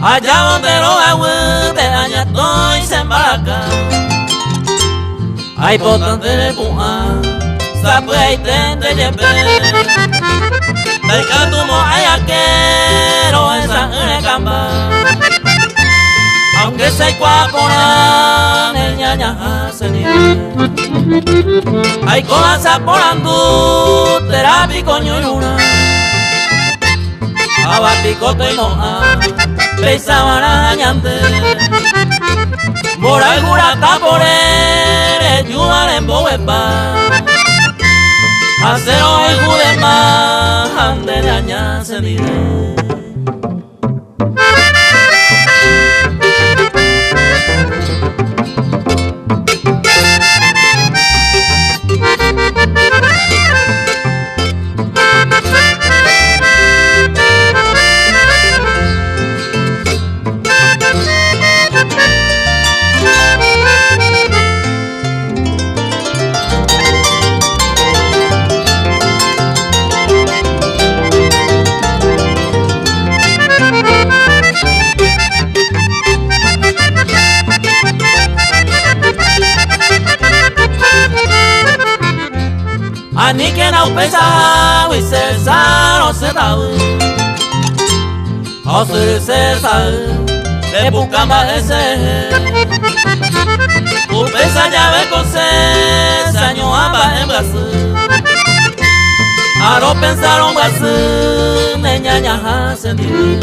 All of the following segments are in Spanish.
Allá donde los agüites allá estoy se embarca. Hay potente de puja, sabe hay tente de pe. Del catumo hay aquero esa en camba. Aunque se cuaponan el ñaña se nieve. Hay cosas saporando terapia coño y luna. Abapicote y moja. Pensaba arañante, por alguna tapore, ayudar en boepa, hacer el judema, ande de aña se diré. Ani que não pensava e se sabe se dá o se sabe de buscar mais o pensa já ve com se sanho aba em braço aro pensaram braço nem nha sentir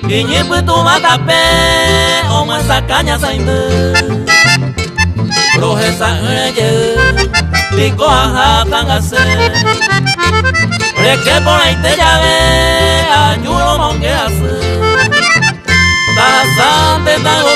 quem puto mata pé uma sacanha saindo rohesa Pico a tangase, que por ahí te llave, ayudo monguease, tasante tango